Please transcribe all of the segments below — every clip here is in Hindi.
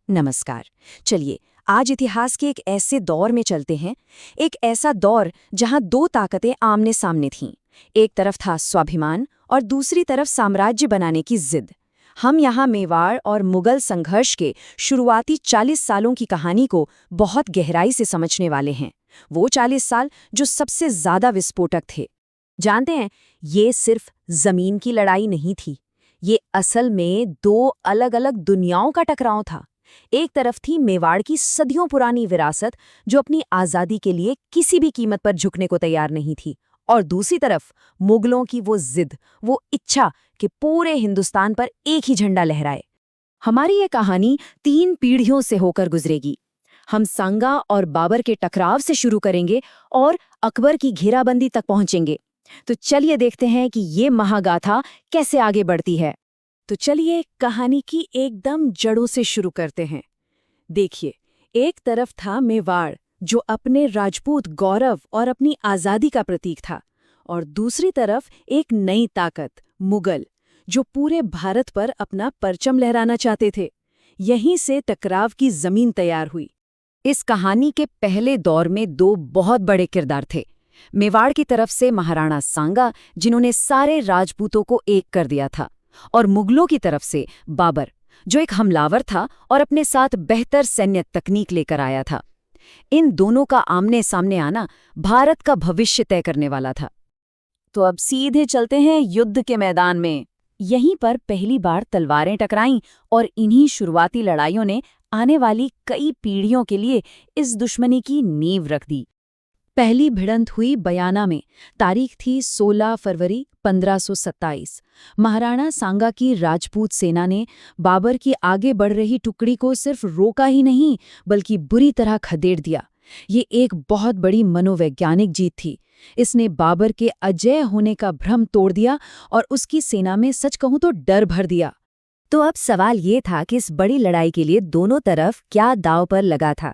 नमस्कार। चलिए आज इतिहास के एक ऐसे दौर में चलते हैं, एक ऐसा दौर जहां दो ताकतें आमने सामने थीं। एक तरफ था स्वाभिमान और दूसरी तरफ साम्राज्य बनाने की जिद। हम यहाँ मेवाड़ और मुगल संघर्ष के शुरुआती 40 सालों की कहानी को बहुत गहराई से समझने वाले हैं। वो 40 साल जो सबसे ज्यादा विस्फोटक थे। जानते हैं, ये सिर्फ जमीन की लड़ाई नहीं थी, ये असल में दो अलग अलग दुनियाओं का टकराव था। एक तरफ थी मेवाड़ की सदियों पुरानी विरासत जो अपनी आज़ादी के लिए किसी भी कीमत पर झुकने को तैयार नहीं थी, और दूसरी तरफ मुगलों की वो जिद, वो इच्छा कि पूरे हिंदुस्तान पर एक ही झंडा लहराए। हमारी ये कहानी 3 पीढ़ियों से होकर गुजरेगी। हम सांगा और बाबर के टकराव से शुरू करेंगे और अकबर की घेराबंदी तक पहुंचेंगे। तो चलिए देखते हैं कि ये महागाथा कैसे आगे बढ़ती है। तो चलिए कहानी की एकदम जड़ों से शुरू करते हैं। देखिए, एक तरफ था मेवाड़ जो अपने राजपूत गौरव और अपनी आज़ादी का प्रतीक था, और दूसरी तरफ एक नई ताकत मुगल जो पूरे भारत पर अपना परचम लहराना चाहते थे। यहीं से टकराव की जमीन तैयार हुई। इस कहानी के पहले दौर में दो बहुत बड़े किरदार थे। मेवाड़ की तरफ से महाराणा सांगा, जिन्होंने सारे राजपूतों को एक कर दिया था, और मुगलों की तरफ से बाबर, जो एक हमलावर था और अपने साथ बेहतर सैन्य तकनीक लेकर आया था। इन दोनों का आमने सामने आना भारत का भविष्य तय करने वाला था। तो अब सीधे चलते हैं युद्ध के मैदान में। यहीं पर पहली बार तलवारें टकराईं, और इन्हीं शुरुआती लड़ाइयों ने आने वाली कई पीढ़ियों के लिए इस दुश्मनी की नींव रख दी। पहली भिड़ंत हुई बयाना में। तारीख थी 16 फरवरी 1527। महाराणा सांगा की राजपूत सेना ने बाबर की आगे बढ़ रही टुकड़ी को सिर्फ रोका ही नहीं, बल्कि बुरी तरह खदेड़ दिया। ये एक बहुत बड़ी मनोवैज्ञानिक जीत थी। इसने बाबर के अजेय होने का भ्रम तोड़ दिया और उसकी सेना में सच कहूं तो डर भर दिया। तो अब सवाल ये था कि इस बड़ी लड़ाई के लिए दोनों तरफ क्या दांव पर लगा था।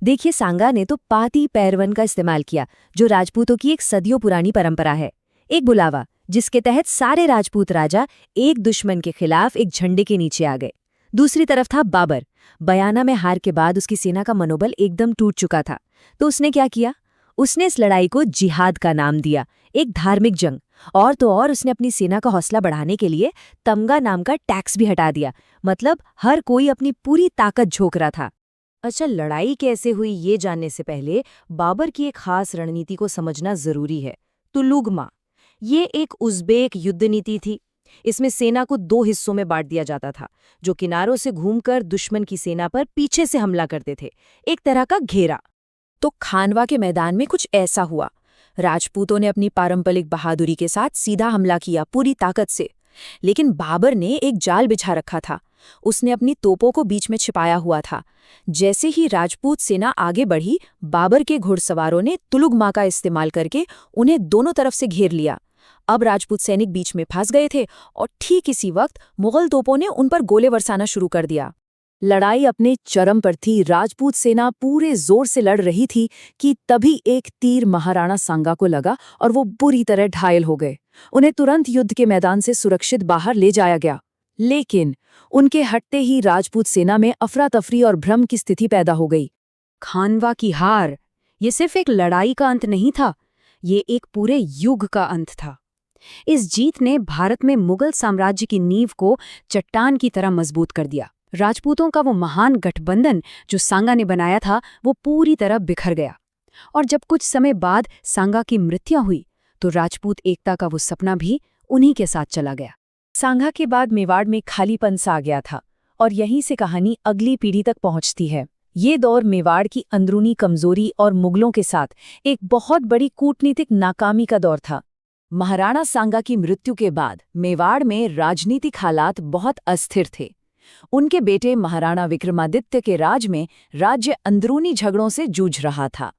देखिए, सांगा ने तो पाती पैरवन का इस्तेमाल किया, जो राजपूतों की एक सदियों पुरानी परंपरा है। एक बुलावा जिसके तहत सारे राजपूत राजा एक दुश्मन के खिलाफ एक झंडे के नीचे आ गए। दूसरी तरफ था बाबर। बयाना में हार के बाद उसकी सेना का मनोबल एकदम टूट चुका था। तो उसने क्या किया? उसने इस लड़ाई को जिहाद का नाम दिया, एक धार्मिक जंग। और तो और उसने अपनी सेना का हौसला बढ़ाने के लिए तमगा नाम का टैक्स भी हटा दिया। मतलब हर कोई अपनी पूरी ताकत झोंक रहा था। अच्छा, लड़ाई कैसे हुई ये जानने से पहले बाबर की एक खास रणनीति को समझना जरूरी है। तुलुगमा, ये एक उज़्बेक युद्ध नीति थी। इसमें सेना को 2 हिस्सों में बांट दिया जाता था, जो किनारों से घूमकर दुश्मन की सेना पर पीछे से हमला करते थे, एक तरह का घेरा। तो खानवा के मैदान में कुछ ऐसा हुआ। राजपूतों ने अपनी पारंपरिक बहादुरी के साथ सीधा हमला किया पूरी ताकत से, लेकिन बाबर ने एक जाल बिछा रखा था। उसने अपनी तोपों को बीच में छिपाया हुआ था। जैसे ही राजपूत सेना आगे बढ़ी, बाबर के घुड़सवारों ने तुलुगमा का इस्तेमाल करके उन्हें दोनों तरफ से घेर लिया। अब राजपूत सैनिक बीच में फंस गए थे, और ठीक इसी वक्त मुगल तोपों ने उन पर गोले बरसाना शुरू कर दिया। लड़ाई अपने चरम पर थी। राजपूत सेना पूरे जोर से लड़ रही थी कि तभी एक तीर महाराणा सांगा को लगा और वो बुरी तरह घायल हो गए। उन्हें तुरंत युद्ध के मैदान से सुरक्षित बाहर ले जाया गया। लेकिन उनके हटते ही राजपूत सेना में अफरा तफरी और भ्रम की स्थिति पैदा हो गई। खानवा की हार ये सिर्फ एक लड़ाई का अंत नहीं था, ये एक पूरे युग का अंत था। इस जीत ने भारत में मुगल साम्राज्य की नींव को चट्टान की तरह मजबूत कर दिया। राजपूतों का वो महान गठबंधन जो सांगा ने बनाया था, वो पूरी तरह बिखर गया। और जब कुछ समय बाद सांगा की मृत्यु हुई, तो राजपूत एकता का वो सपना भी उन्हीं के साथ चला गया। सांगा के बाद मेवाड़ में खालीपन सा आ गया था, और यहीं से कहानी अगली पीढ़ी तक पहुंचती है। ये दौर मेवाड़ की अंदरूनी कमजोरी और मुगलों के साथ एक बहुत बड़ी कूटनीतिक नाकामी का दौर था। महाराणा सांगा की मृत्यु के बाद मेवाड़ में राजनीतिक हालात बहुत अस्थिर थे। उनके बेटे महाराणा विक्रमादित्य के राज में राज्य अंदरूनी झगड़ों से जूझ रहा था।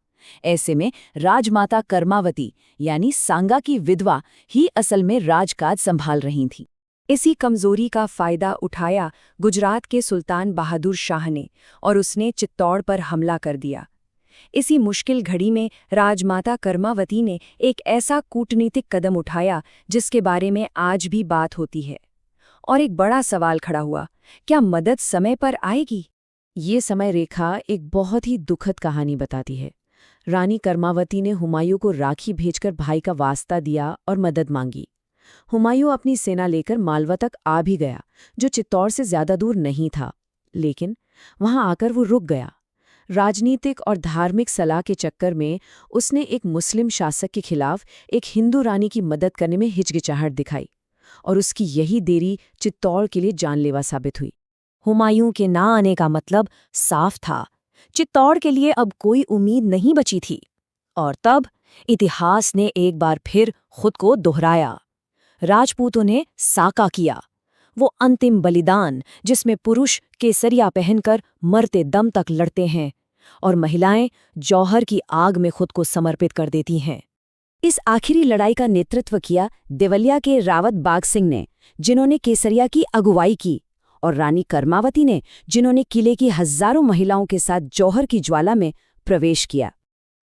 ऐसे में राजमाता कर्मावती यानी सांगा की विधवा ही असल में राजकाज संभाल रही थी। इसी कमजोरी का फायदा उठाया गुजरात के सुल्तान बहादुर शाह ने, और उसने चित्तौड़ पर हमला कर दिया। इसी मुश्किल घड़ी में राजमाता कर्मावती ने एक ऐसा कूटनीतिक कदम उठाया जिसके बारे में आज भी बात होती है। और एक बड़ा सवाल खड़ा हुआ, क्या मदद समय पर आएगी? ये समय रेखा एक बहुत ही दुखद कहानी बताती है। रानी कर्मावती ने हुमायूं को राखी भेजकर भाई का वास्ता दिया और मदद मांगी। हुमायूं अपनी सेना लेकर मालवा तक आ भी गया, जो चित्तौड़ से ज्यादा दूर नहीं था। लेकिन वहां आकर वो रुक गया। राजनीतिक और धार्मिक सलाह के चक्कर में उसने एक मुस्लिम शासक के खिलाफ एक हिंदू रानी की मदद करने में हिचकिचाहट दिखाई, और उसकी यही देरी चित्तौड़ के लिए जानलेवा साबित हुई। हुमायूं के ना आने का मतलब साफ था, चित्तौड़ के लिए अब कोई उम्मीद नहीं बची थी। और तब इतिहास ने एक बार फिर खुद को दोहराया। राजपूतों ने साका किया, वो अंतिम बलिदान जिसमें पुरुष केसरिया पहनकर मरते दम तक लड़ते हैं और महिलाएं जौहर की आग में खुद को समर्पित कर देती हैं। इस आखिरी लड़ाई का नेतृत्व किया देवलिया के रावत बाग सिंह ने, जिन्होंने केसरिया की अगुवाई की, और रानी कर्मावती ने, जिन्होंने किले की हजारों महिलाओं के साथ जौहर की ज्वाला में प्रवेश किया।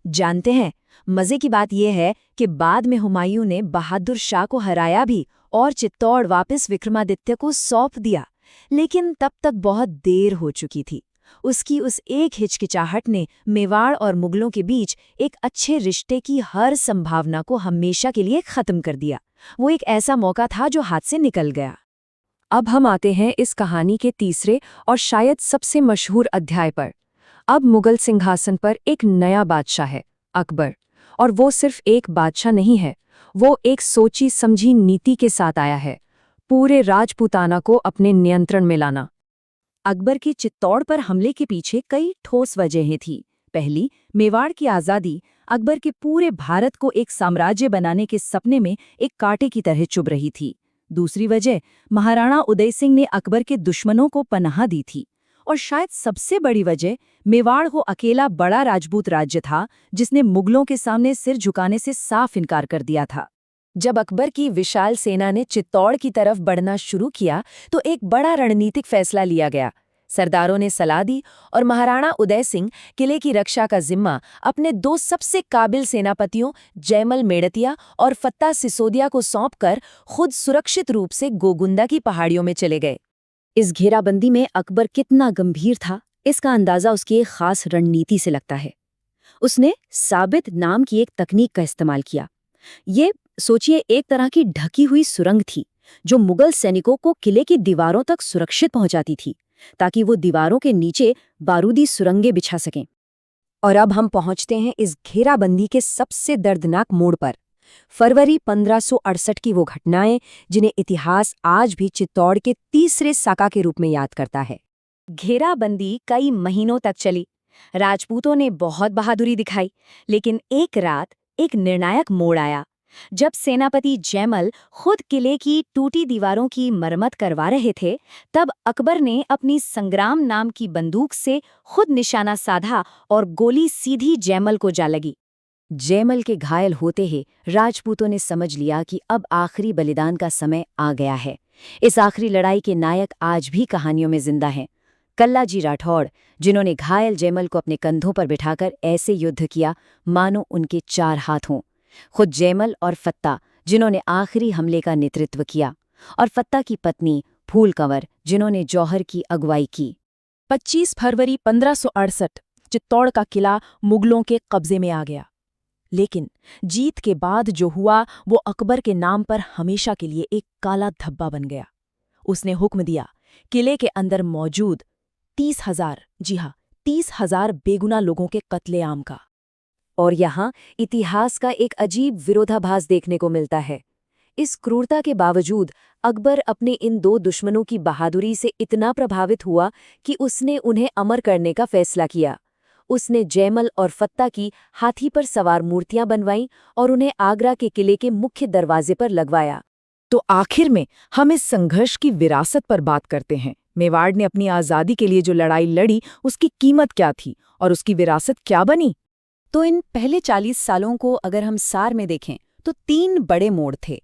जानते हैं, मजे की बात यह है कि बाद में हुमायूं ने बहादुर शाह को हराया भी और चित्तौड़ वापस विक्रमादित्य को सौंप दिया। लेकिन तब तक बहुत देर हो चुकी थी। उसकी उस एक हिचकिचाहट ने मेवाड़ और मुगलों के बीच एक अच्छे रिश्ते की हर संभावना को हमेशा के लिए खत्म कर दिया। वो एक ऐसा मौका था जो हाथ से निकल गया। अब हम आते हैं इस कहानी के तीसरे और शायद सबसे मशहूर अध्याय पर। अब मुगल सिंहासन पर एक नया बादशाह है, अकबर। और वो सिर्फ एक बादशाह नहीं है, वो एक सोची समझी नीति के साथ आया है, पूरे राजपूताना को अपने नियंत्रण में लाना। अकबर के चित्तौड़ पर हमले के पीछे कई ठोस वजहें थीं। पहली, मेवाड़ की आज़ादी अकबर के पूरे भारत को एक साम्राज्य बनाने के सपने में एक कांटे की तरह चुभ रही थी। दूसरी वजह, महाराणा उदय सिंह ने अकबर के दुश्मनों को पनाह दी थी। और शायद सबसे बड़ी वजह, मेवाड़ वो अकेला बड़ा राजपूत राज्य था जिसने मुगलों के सामने सिर झुकाने से साफ इनकार कर दिया था। जब अकबर की विशाल सेना ने चित्तौड़ की तरफ बढ़ना शुरू किया तो एक बड़ा रणनीतिक फैसला लिया गया। सरदारों ने सलाह दी और महाराणा उदय सिंह किले की रक्षा का जिम्मा अपने दो सबसे काबिल सेनापतियों जयमल मेड़तिया और फत्ता सिसोदिया को सौंपकर खुद सुरक्षित रूप से गोगुंदा की पहाड़ियों में चले गए। इस घेराबंदी में अकबर कितना गंभीर था, इसका अंदाजा उसकी एक खास रणनीति से लगता है। उसने साबित नाम की एक तकनीक का इस्तेमाल किया। ये सोचिए, एक तरह की ढकी हुई सुरंग थी जो मुगल सैनिकों को किले की दीवारों तक सुरक्षित पहुंचाती थी, ताकि वो दीवारों के नीचे बारूदी सुरंगें बिछा सकें। और अब हम पहुंचते हैं इस घेराबंदी के सबसे दर्दनाक मोड़ पर। फरवरी 1568 की वो घटनाएं जिन्हें इतिहास आज भी चित्तौड़ के तीसरे साका के रूप में याद करता है। घेराबंदी कई महीनों तक चली। राजपूतों ने बहुत बहादुरी दिखाई, लेकिन एक रात एक निर्णायक मोड़ आया। जब सेनापति जयमल खुद किले की टूटी दीवारों की मरम्मत करवा रहे थे, तब अकबर ने अपनी संग्राम नाम की बंदूक से खुद निशाना साधा और गोली सीधी जयमल को जा लगी। जयमल के घायल होते ही राजपूतों ने समझ लिया कि अब आखिरी बलिदान का समय आ गया है। इस आखिरी लड़ाई के नायक आज भी कहानियों में जिंदा हैं। कल्लाजी राठौड़, जिन्होंने घायल जयमल को अपने कंधों पर बिठाकर ऐसे युद्ध किया मानो उनके 4 हाथ हों। खुद जयमल और फत्ता, जिन्होंने आखिरी हमले का नेतृत्व किया, और फत्ता की पत्नी फूल कंवर, जिन्होंने जौहर की अगुवाई की। 25 फरवरी 1568 चित्तौड़ का किला मुगलों के कब्जे में आ गया। लेकिन जीत के बाद जो हुआ वो अकबर के नाम पर हमेशा के लिए एक काला धब्बा बन गया। उसने हुक्म दिया किले के अंदर मौजूद 30,000, जी हाँ 30,000 बेगुनाह लोगों के कत्लेआम का। और यहाँ इतिहास का एक अजीब विरोधाभास देखने को मिलता है। इस क्रूरता के बावजूद अकबर अपने इन 2 दुश्मनों की बहादुरी से इतना प्रभावित हुआ कि उसने उन्हें अमर करने का फैसला किया। उसने जयमल और फत्ता की हाथी पर सवार मूर्तियां बनवाईं और उन्हें आगरा के किले के मुख्य दरवाजे पर लगवाया। तो आखिर में हम इस संघर्ष की विरासत पर बात करते हैं। मेवाड़ ने अपनी आज़ादी के लिए जो लड़ाई लड़ी, उसकी कीमत क्या थी और उसकी विरासत क्या बनी? तो इन पहले 40 सालों को अगर हम सार में देखें तो 3 बड़े मोड़ थे।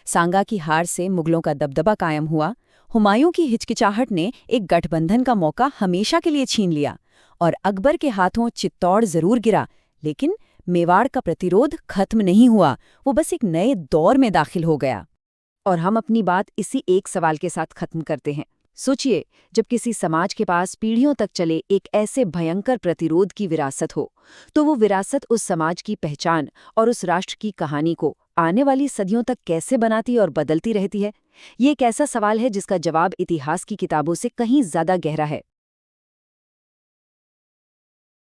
सांगा की हार से मुगलों का दबदबा कायम हुआ, हुमायूं की हिचकिचाहट ने एक गठबंधन का मौका हमेशा के लिए छीन लिया, और अकबर के हाथों चित्तौड़ जरूर गिरा, लेकिन मेवाड़ का प्रतिरोध खत्म नहीं हुआ, वो बस एक नए दौर में दाखिल हो गया। और हम अपनी बात इसी एक सवाल के साथ खत्म करते हैं। सोचिए, जब किसी समाज के पास पीढ़ियों तक चले एक ऐसे भयंकर प्रतिरोध की विरासत हो, तो वो विरासत उस समाज की पहचान और उस राष्ट्र की कहानी को आने वाली सदियों तक कैसे बनाती और बदलती रहती है। ये एक ऐसा सवाल है जिसका जवाब इतिहास की किताबों से कहीं ज्यादा गहरा है।